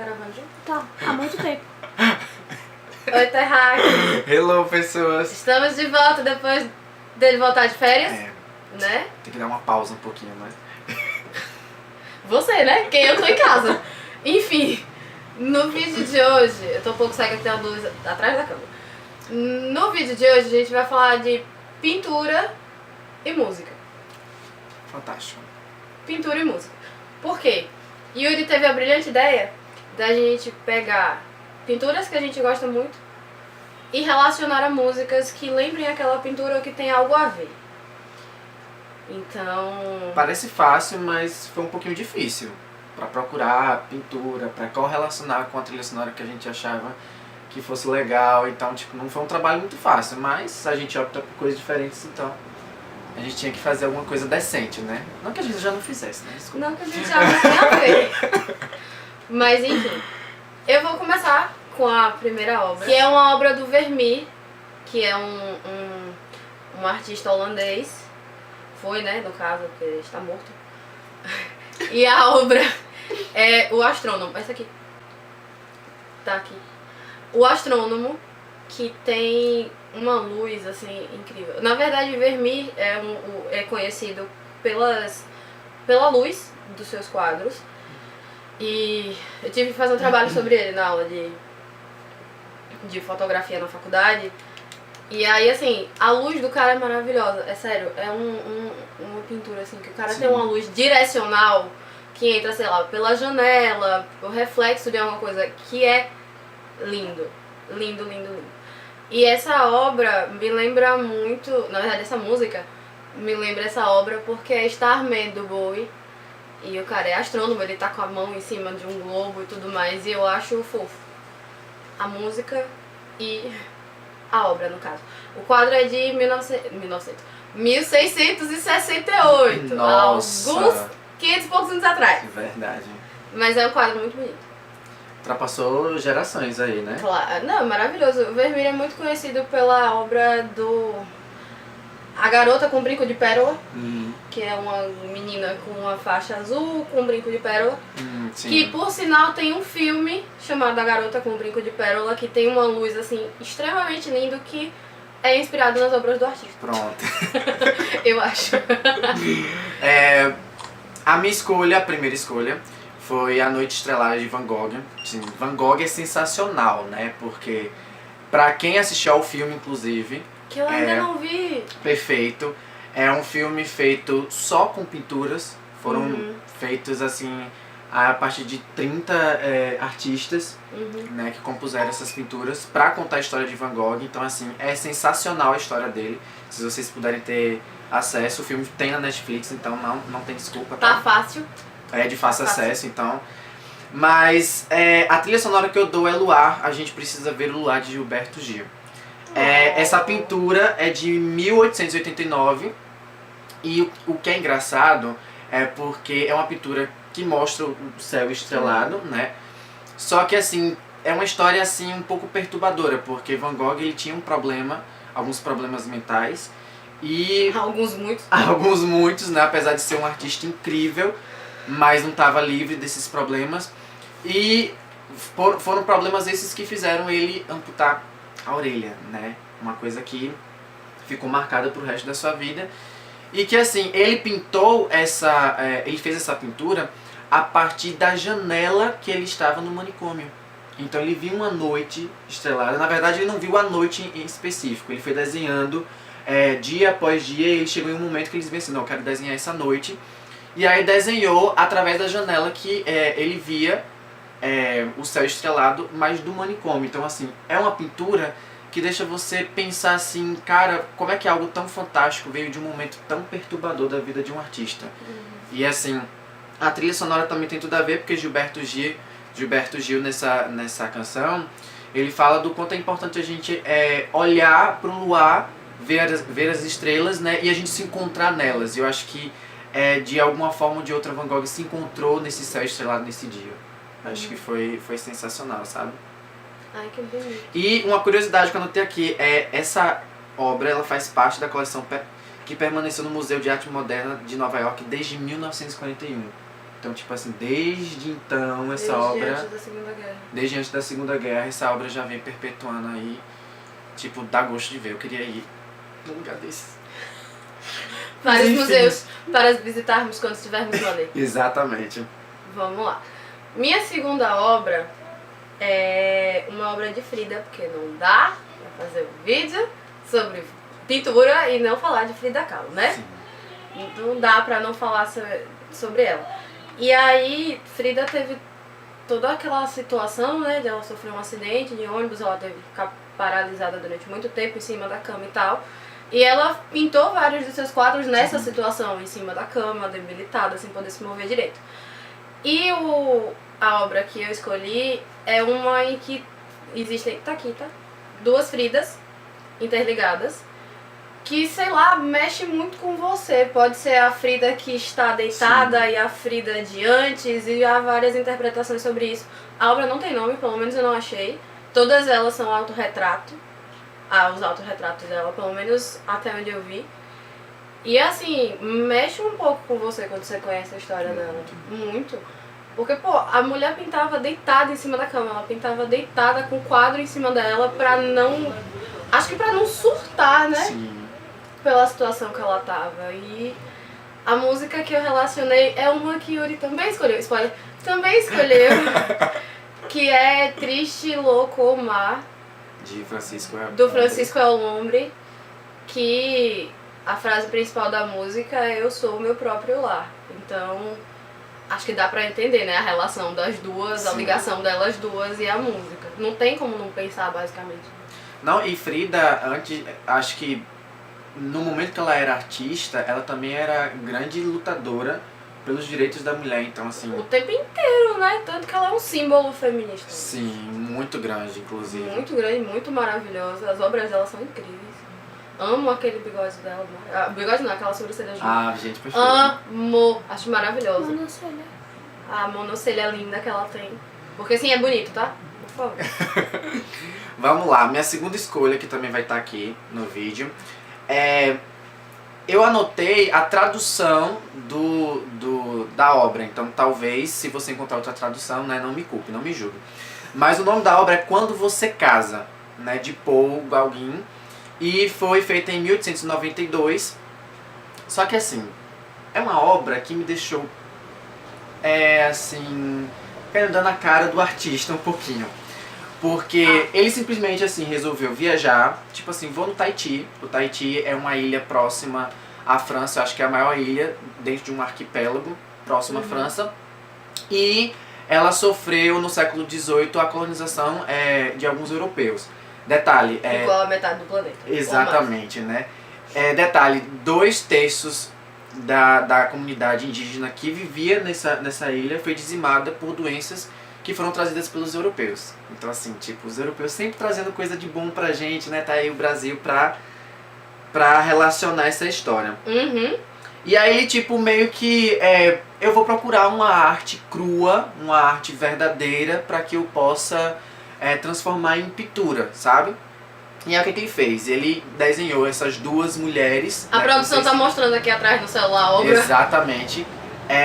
Gravando junto? Tá, há muito tempo. Oi, Terráqueo. Hello, pessoas! Estamos de volta depois dele voltar de férias, né? Tem que dar uma pausa um pouquinho, né? Você, né? Quem eu tô em casa. Enfim, no vídeo de hoje, eu tô um pouco cega que tem a luz atrás da câmera. No vídeo de hoje a gente vai falar de pintura e música. Fantástico. Pintura e música. Por quê? Yuri teve a brilhante ideia da gente pegar pinturas que a gente gosta muito e relacionar a músicas que lembrem aquela pintura ou que tem algo a ver. Então... Parece fácil, mas foi um pouquinho difícil pra procurar pintura, pra correlacionar com a trilha sonora que a gente achava que fosse legal. Então, tipo, não foi um trabalho muito fácil, mas a gente opta por coisas diferentes, então a gente tinha que fazer alguma coisa decente, né? Não que a gente já não fizesse, né? Desculpa. Não que a gente já não tenha a ver. Mas enfim, eu vou começar com a primeira obra, que é uma obra do Vermeer, que é um artista holandês. Foi, né, no caso, porque ele está morto. E a obra é O Astrônomo. Essa aqui. Tá aqui. O Astrônomo, que tem uma luz, assim, incrível. Na verdade, Vermeer é conhecido pela luz dos seus quadros. E eu tive que fazer um trabalho sobre ele na aula de fotografia na faculdade. E aí, assim, a luz do cara é maravilhosa, é sério, é uma pintura, assim, que o cara tem uma luz direcional que entra, sei lá, pela janela, o reflexo de alguma coisa, que é lindo, lindo, lindo, lindo. E essa obra me lembra muito, na verdade essa música me lembra essa obra porque é Starman do Bowie. E o cara é astrônomo, ele tá com a mão em cima de um globo e tudo mais, e eu acho fofo. A música e a obra, no caso. O quadro é de 1668. Nossa. Alguns 500 e poucos anos atrás. Verdade. Mas é um quadro muito bonito. Ultrapassou gerações aí, né? Claro. Não, maravilhoso. O Vermeer é muito conhecido pela obra do... A Garota com Brinco de Pérola, que é uma menina com uma faixa azul com um brinco de pérola. Sim. Que, por sinal, tem um filme chamado A Garota com um Brinco de Pérola, que tem uma luz, assim, extremamente lindo, que é inspirado nas obras do artista. Pronto. Eu acho. A minha escolha, a primeira escolha, foi A Noite Estrelada de Van Gogh. Sim, Van Gogh é sensacional, né? Porque, pra quem assistiu ao filme, inclusive... Que eu ainda não vi. Perfeito. É um filme feito só com pinturas. Foram feitos, assim, a partir de 30 artistas, né, que compuseram essas pinturas pra contar a história de Van Gogh. Então, assim, é sensacional a história dele. Se vocês puderem ter acesso, o filme tem na Netflix, então não tem desculpa. Tá fácil. É de fácil acesso, então. Mas a trilha sonora que eu dou é Luar. A gente precisa ver o Luar de Gilberto Gil. Essa pintura é de 1889 e o que é engraçado é porque é uma pintura que mostra o céu estrelado, né? Só que, assim, é uma história, assim, um pouco perturbadora, porque Van Gogh, ele tinha alguns problemas mentais e... Alguns muitos. Alguns muitos, né? Apesar de ser um artista incrível, mas não estava livre desses problemas. E foram problemas esses que fizeram ele amputar a orelha, né? Uma coisa que ficou marcada pro resto da sua vida. E que, assim, ele pintou ele fez essa pintura a partir da janela que ele estava no manicômio. Então ele viu uma noite estrelada. Na verdade, ele não viu a noite em específico. Ele foi desenhando dia após dia, e ele chegou em um momento que ele disse assim, não, eu quero desenhar essa noite. E aí desenhou através da janela que ele via o céu estrelado, mas do manicômio. Então, assim, é uma pintura que deixa você pensar assim, cara, como é que algo tão fantástico veio de um momento tão perturbador da vida de um artista. E, assim, a trilha sonora também tem tudo a ver, porque Gilberto Gil nessa canção, ele fala do quanto é importante a gente olhar para o luar, ver as estrelas, né, e a gente se encontrar nelas. E eu acho que, de alguma forma ou de outra, Van Gogh se encontrou nesse céu estrelado nesse dia. Acho que foi sensacional, sabe? Ai, que bonito. E uma curiosidade que eu anotei aqui essa obra, ela faz parte da coleção que permaneceu no Museu de Arte Moderna de Nova York desde 1941. Então, tipo assim, desde então essa Desde obra... antes da Segunda Guerra. Desde antes da Segunda Guerra, essa obra já vem perpetuando aí. Tipo, dá gosto de ver. Eu queria ir num lugar desses. Vários Enfim. museus para visitarmos quando estivermos lá dentro. Exatamente. Vamos lá. Minha segunda obra é uma obra de Frida, porque não dá pra fazer um vídeo sobre pintura e não falar de Frida Kahlo, né? Sim. Não dá pra não falar sobre ela. E aí, Frida teve toda aquela situação, né, de ela sofrer um acidente de ônibus, ela teve que ficar paralisada durante muito tempo em cima da cama e tal. E ela pintou vários de seus quadros nessa situação, em cima da cama, debilitada, sem poder se mover direito. E a obra que eu escolhi é uma em que existem, tá aqui, tá? Duas Fridas interligadas, que, sei lá, mexe muito com você. Pode ser a Frida que está deitada Sim. e a Frida de antes, e há várias interpretações sobre isso. A obra não tem nome, pelo menos eu não achei. Todas elas são autorretrato. Os autorretratos dela, pelo menos até onde eu vi. E assim, mexe um pouco com você quando você conhece a história dela. Muito. Porque, pô, a mulher pintava deitada em cima da cama. Ela pintava deitada com o quadro em cima dela pra não... Acho que pra não surtar, né? Sim. Pela situação que ela tava. E a música que eu relacionei é uma que Yuri também escolheu. Spoiler. Também escolheu. Que é Triste Louco Mar, De Francisco do Francisco El Hombre. Que a frase principal da música é: eu sou o meu próprio lar. Então, acho que dá pra entender, né? A relação das duas, a Sim. ligação delas duas e a música. Não tem como não pensar, basicamente. Não, e Frida, antes, acho que no momento que ela era artista, ela também era grande lutadora pelos direitos da mulher. Então, assim, O tempo inteiro, né? Tanto que ela é um símbolo feminista. sim, muito grande, inclusive. Muito grande, muito maravilhosa. As obras dela são incríveis. Amo aquele bigode dela. Bigode não, aquela sobrancelha junto. Ah, gente, perfeito. Amo. Acho maravilhoso. Monocelha. A monocelha linda que ela tem. Porque assim, é bonito, tá? Por favor. Vamos lá, minha segunda escolha, que também vai estar aqui no vídeo, eu anotei a tradução da obra, então talvez, se você encontrar outra tradução, né, não me culpe, não me julgue. Mas o nome da obra é Quando Você Casa, né, de Paul Gauguin, e foi feita em 1892. Só que assim, é uma obra que me deixou, assim, dando a cara do artista um pouquinho. Porque ele simplesmente assim resolveu viajar, tipo assim, vou no Tahiti. O Tahiti é uma ilha próxima à França, eu acho que é a maior ilha dentro de um arquipélago próximo à França. E ela sofreu no século XVIII a colonização de alguns europeus. Detalhe, Igual a metade do planeta. exatamente, né? Detalhe, 2/3 da comunidade indígena que vivia nessa ilha foi dizimada por doenças que foram trazidas pelos europeus. Então assim, tipo, os europeus sempre trazendo coisa de bom pra gente, né? Tá aí o Brasil pra relacionar essa história. Uhum. E aí, tipo, meio que eu vou procurar uma arte crua, uma arte verdadeira, pra que eu possa transformar em pintura, sabe? E aí o que ele fez? Ele desenhou essas duas mulheres. A né, produção vocês- tá mostrando aqui atrás no celular a obra. Exatamente.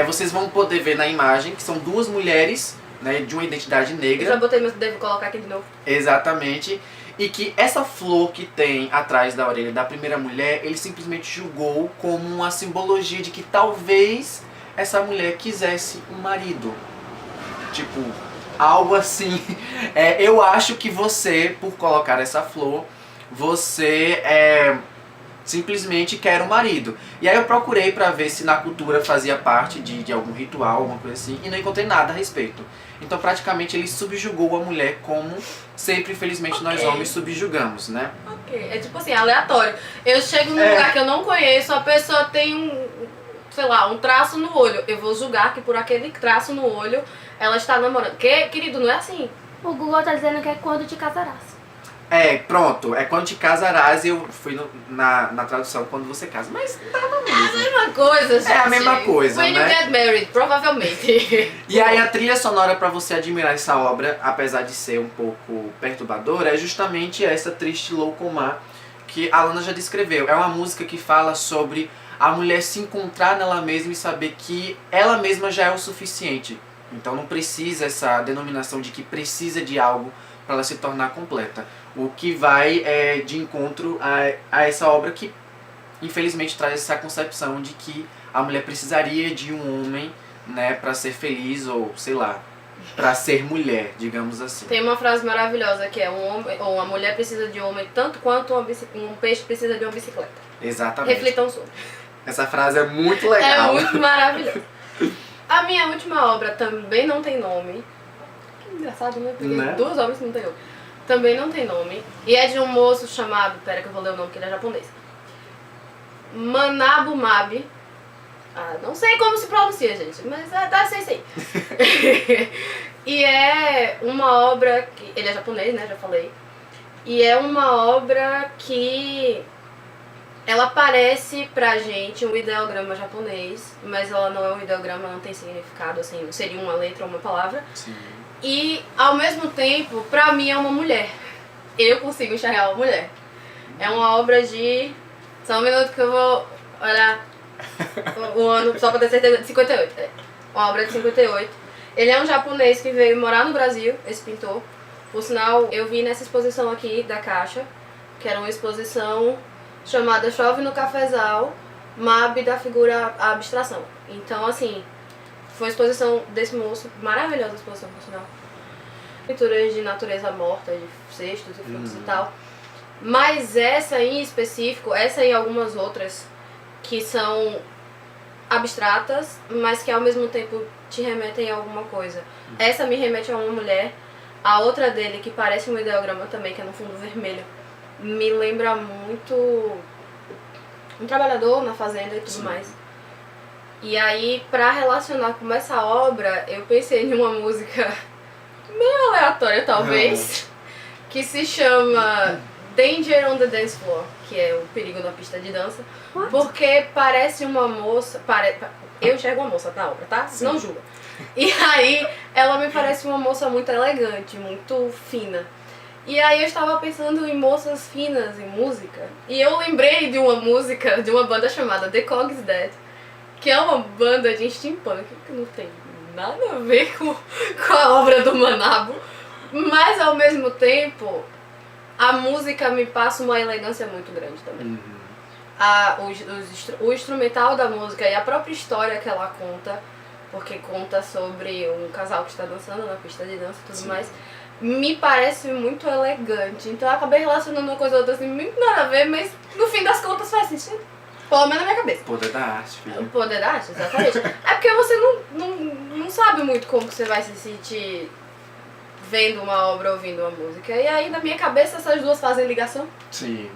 Vocês vão poder ver na imagem que são duas mulheres, né, de uma identidade Eu negra. já botei, mas devo colocar aqui de novo. Exatamente. E que essa flor que tem atrás da orelha da primeira mulher, ele simplesmente julgou como uma simbologia de que talvez essa mulher quisesse um marido. Tipo, algo assim. Eu acho que você, por colocar essa flor, você simplesmente quer um marido. E aí eu procurei pra ver se na cultura fazia parte de algum ritual, alguma coisa assim, e não encontrei nada a respeito. Então praticamente ele subjugou a mulher como sempre, infelizmente, nós Ok. homens subjugamos, né? Ok. É tipo assim, aleatório. Eu chego num lugar que eu não conheço, a pessoa tem sei lá, um traço no olho. Eu vou julgar que por aquele traço no olho ela está namorando. Que, querido, não é assim. O Google tá dizendo que é quando te casarás. Pronto, é quando te casarás. Eu fui na tradução quando você casa, mas dava mesmo. Mesma coisa, gente. É a mesma coisa, When né? you get married, provavelmente. E aí a trilha sonora para você admirar essa obra, apesar de ser um pouco perturbadora, é justamente essa Triste Louco Mar que a Alana já descreveu. É uma música que fala sobre a mulher se encontrar nela mesma e saber que ela mesma já é o suficiente. Então não precisa essa denominação de que precisa de algo para ela se tornar completa. O que vai de encontro a essa obra que infelizmente traz essa concepção de que a mulher precisaria de um homem, né, para ser feliz ou sei lá, para ser mulher, digamos assim. Tem uma frase maravilhosa que é um homem, ou a mulher precisa de um homem tanto quanto um peixe precisa de uma bicicleta. Exatamente. Reflitam sobre. Essa frase é muito legal. É muito maravilhosa. A minha última obra também não tem nome. Que engraçado, né? Porque Né? 2 obras que não tem nome. Também não tem nome. E é de um moço chamado... Pera que eu vou ler o nome, que ele é japonês. Manabu Mabe. Ah, não sei como se pronuncia, gente. Mas dá sei sim. E é uma obra que... Ele é japonês, né? Já falei. E é uma obra que... Ela parece pra gente um ideograma japonês, mas ela não é um ideograma, não tem significado, assim, seria uma letra ou uma palavra. Sim. E, ao mesmo tempo, pra mim é uma mulher. Eu consigo enxergar uma mulher. É uma obra de... Só um minuto que eu vou olhar o ano, só pra ter certeza, de 58. É. Uma obra de 58. Ele é um japonês que veio morar no Brasil, esse pintor. Por sinal, eu vi nessa exposição aqui da Caixa, que era uma exposição chamada Chove no Cafezal, Mabe da Figura à Abstração. Então, assim, foi uma exposição desse moço, maravilhosa a exposição, por sinal. Pinturas de natureza morta, de cestos e frutos e tal. Mas essa em específico, essa e algumas outras que são abstratas, mas que ao mesmo tempo te remetem a alguma coisa. Essa me remete a uma mulher, a outra dele, que parece um ideograma também, que é no fundo vermelho, me lembra muito um trabalhador na fazenda e tudo Sim. mais. E aí, pra relacionar com essa obra, eu pensei em uma música meio aleatória, talvez, que se chama Danger on the Dance Floor, que é o perigo na pista de dança, porque parece uma moça... Eu enxergo uma moça na obra, tá? Sim. Não julga. E aí, ela me parece uma moça muito elegante, muito fina. E aí eu estava pensando em moças finas em música. E eu lembrei de uma música de uma banda chamada The Cog's Dead, que é uma banda de steampunk, que não tem nada a ver com a obra do Manabu. Mas ao mesmo tempo, a música me passa uma elegância muito grande também. O instrumental da música e a própria história que ela conta, porque conta sobre um casal que está dançando na pista de dança e tudo Sim. mais, me parece muito elegante. Então eu acabei relacionando uma coisa ou outra assim, muito nada a ver, mas no fim das contas faz sentido. Pelo menos na minha cabeça. Poder da arte, O filho. poder da arte, exatamente. É porque você não sabe muito como que você vai se sentir vendo uma obra, ouvindo uma música. E aí na minha cabeça essas duas fazem ligação, Sim.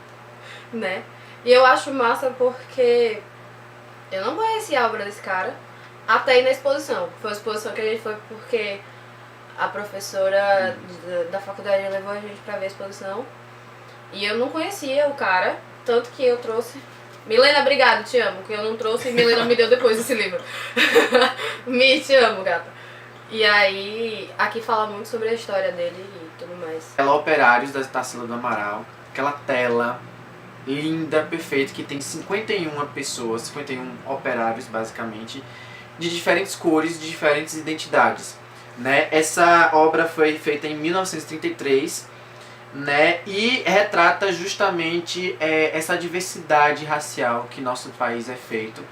né? E eu acho massa porque eu não conhecia a obra desse cara até ir na exposição. Foi uma exposição que a gente foi porque a professora da faculdade levou a gente pra ver a exposição. E eu não conhecia o cara, tanto que eu trouxe... Milena, obrigado, te amo, que eu não trouxe e Milena me deu depois esse livro. Te amo, gata. E aí, aqui fala muito sobre a história dele e tudo mais. Ela Operários, da Tarsila do Amaral. Aquela tela linda, perfeita, que tem 51 pessoas, 51 operários, basicamente, de diferentes cores, de diferentes identidades. Né? Essa obra foi feita em 1933, né? E retrata justamente essa diversidade racial que nosso país é feito.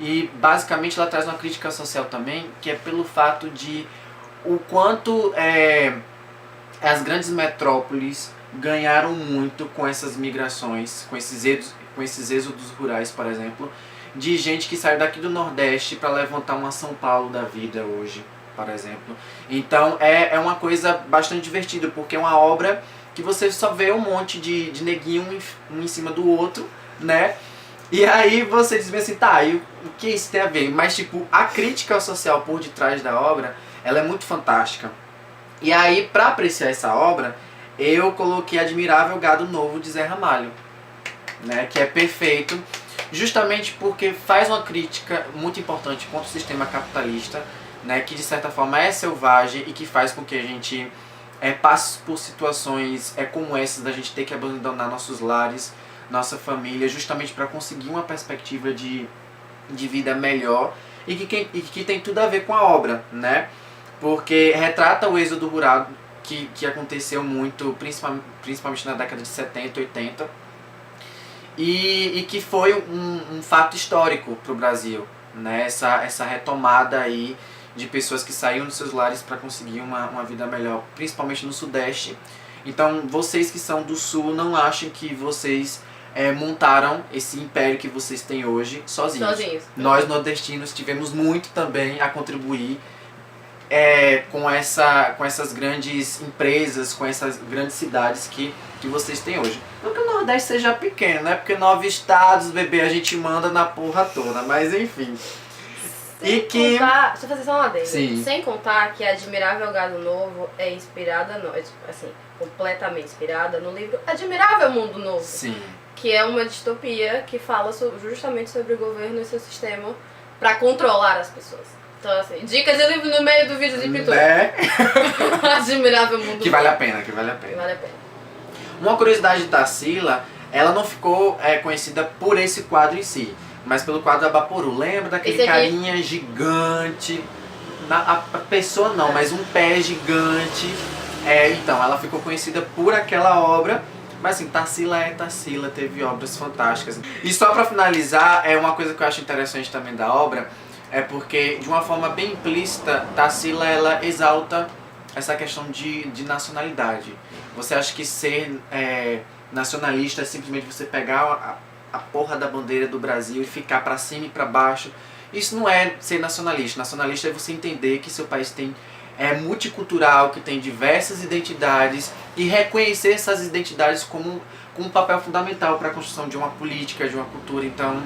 E basicamente ela traz uma crítica social também, que é pelo fato de o quanto as grandes metrópoles ganharam muito com essas migrações, com esses êxodos rurais, por exemplo, de gente que saiu daqui do Nordeste para levantar uma São Paulo da vida hoje, por exemplo. Então é uma coisa bastante divertida, porque é uma obra que você só vê um monte de neguinho um em cima do outro, né? E aí você diz assim, tá, e o que isso tem a ver? Mas tipo, a crítica social por detrás da obra, ela é muito fantástica. E aí, pra apreciar essa obra, eu coloquei Admirável Gado Novo de Zé Ramalho, né? Que é perfeito, justamente porque faz uma crítica muito importante contra o sistema capitalista, né? Que de certa forma é selvagem e que faz com que a gente passe por situações como essas, da gente ter que abandonar nossos lares, nossa família, justamente para conseguir uma perspectiva de vida melhor e que tem tudo a ver com a obra, né? Porque retrata o êxodo rural que aconteceu muito, principalmente na década de 70, 80, e que foi um fato histórico para o Brasil, né? Essa retomada aí de pessoas que saíam dos seus lares para conseguir uma vida melhor, principalmente no Sudeste. Então, vocês que são do Sul, não achem que vocês montaram esse império que vocês têm hoje sozinhos. Nós, nordestinos, tivemos muito também a contribuir com essas grandes empresas, com essas grandes cidades que vocês têm hoje. Não que o Nordeste seja pequeno, né? Porque 9 estados, bebê, a gente manda na porra toda, mas enfim. Deixa eu fazer só uma adenda. Sim. Sem contar que Admirável Gado Novo é inspirada, assim, completamente inspirada no livro Admirável Mundo Novo. Sim. Que é uma distopia que fala justamente sobre o governo e seu sistema para controlar as pessoas. Então, assim, dicas de livro no meio do vídeo de pintura. Admirável Mundo que Novo. Vale a pena, que vale a pena. Que vale a pena. Uma curiosidade de Tarsila, ela não ficou conhecida por esse quadro em si, mas pelo quadro Abaporu. Lembra daquele carinha gigante? A pessoa não, mas um pé gigante. Então, ela ficou conhecida por aquela obra. Mas assim, Tarsila teve obras fantásticas. E só pra finalizar, uma coisa que eu acho interessante também da obra, é porque de uma forma bem implícita, Tarsila ela exalta essa questão de nacionalidade. Você acha que ser nacionalista é simplesmente você pegar a porra da bandeira do Brasil e ficar pra cima e pra baixo? Isso não é ser nacionalista. Nacionalista é você entender que seu país é multicultural, que tem diversas identidades e reconhecer essas identidades como um papel fundamental para a construção de uma política, de uma cultura. Então,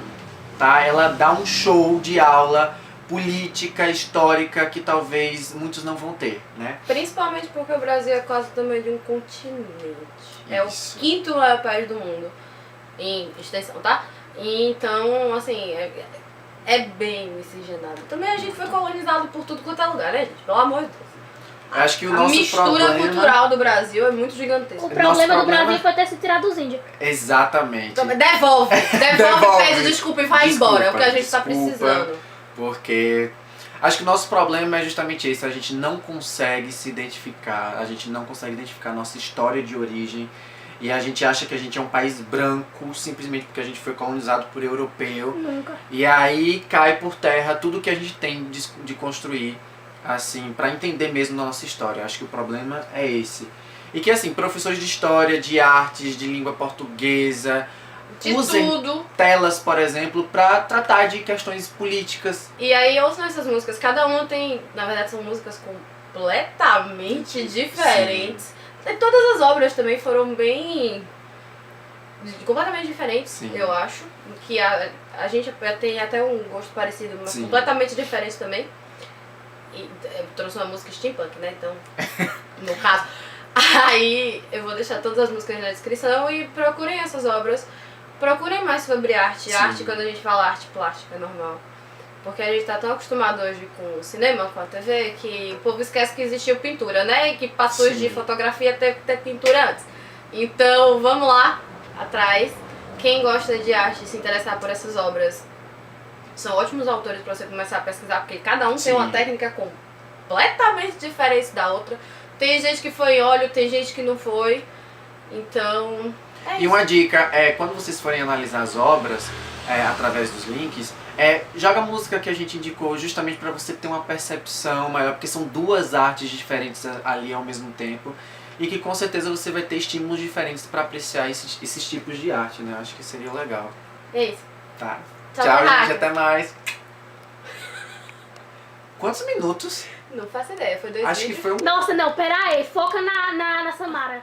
ela dá um show de aula política, histórica, que talvez muitos não vão ter, né? Principalmente porque o Brasil é quase o tamanho de um continente. É o Isso. 5º maior país do mundo em extensão, tá? Então, assim, é bem miscigenado. Também a gente foi colonizado por tudo quanto é lugar, né, gente? Pelo amor de Deus. Acho que o A nosso mistura problema... cultural do Brasil é muito gigantesca. O problema do Brasil foi ter se tirado dos índios. Exatamente. Devolve, pede desculpa e vai embora. É o que a gente tá precisando. Porque acho que o nosso problema é justamente esse. A gente não consegue se identificar. A gente não consegue identificar a nossa história de origem. E a gente acha que a gente é um país branco simplesmente porque a gente foi colonizado por europeu. Nunca. E aí cai por terra tudo que a gente tem de construir, assim, para entender mesmo a nossa história. Acho que o problema é esse. E que, assim, professores de história, de artes, de língua portuguesa, usem telas, por exemplo, para tratar de questões políticas. E aí ouçam essas músicas. Cada uma tem, na verdade, são músicas completamente diferentes. Sim. E todas as obras também foram completamente diferentes, sim, eu acho. Que a gente tem até um gosto parecido, mas sim, completamente diferente também. E eu trouxe uma música steampunk, né? Então, no caso. Aí eu vou deixar todas as músicas na descrição e procurem essas obras. Procurem mais sobre arte. Sim. Arte, quando a gente fala arte plástica, é normal. Porque a gente tá tão acostumado hoje com o cinema, com a TV, que o povo esquece que existiu pintura, né? E que passou de fotografia até ter pintura antes. Então, vamos lá, atrás. Quem gosta de arte e se interessar por essas obras, são ótimos autores para você começar a pesquisar, porque cada um tem uma técnica completamente diferente da outra. Tem gente que foi em óleo, tem gente que não foi. Então, E uma dica quando vocês forem analisar as obras, através dos links, joga a música que a gente indicou justamente para você ter uma percepção maior, porque são duas artes diferentes ali ao mesmo tempo. E que com certeza você vai ter estímulos diferentes para apreciar esses tipos de arte, né? Eu acho que seria legal. É isso. Tá. Tchau, gente. Até mais. Quantos minutos? Não faço ideia. Foi 2 Acho vídeos. que foi um... Nossa, não. Pera aí. Foca na Samara.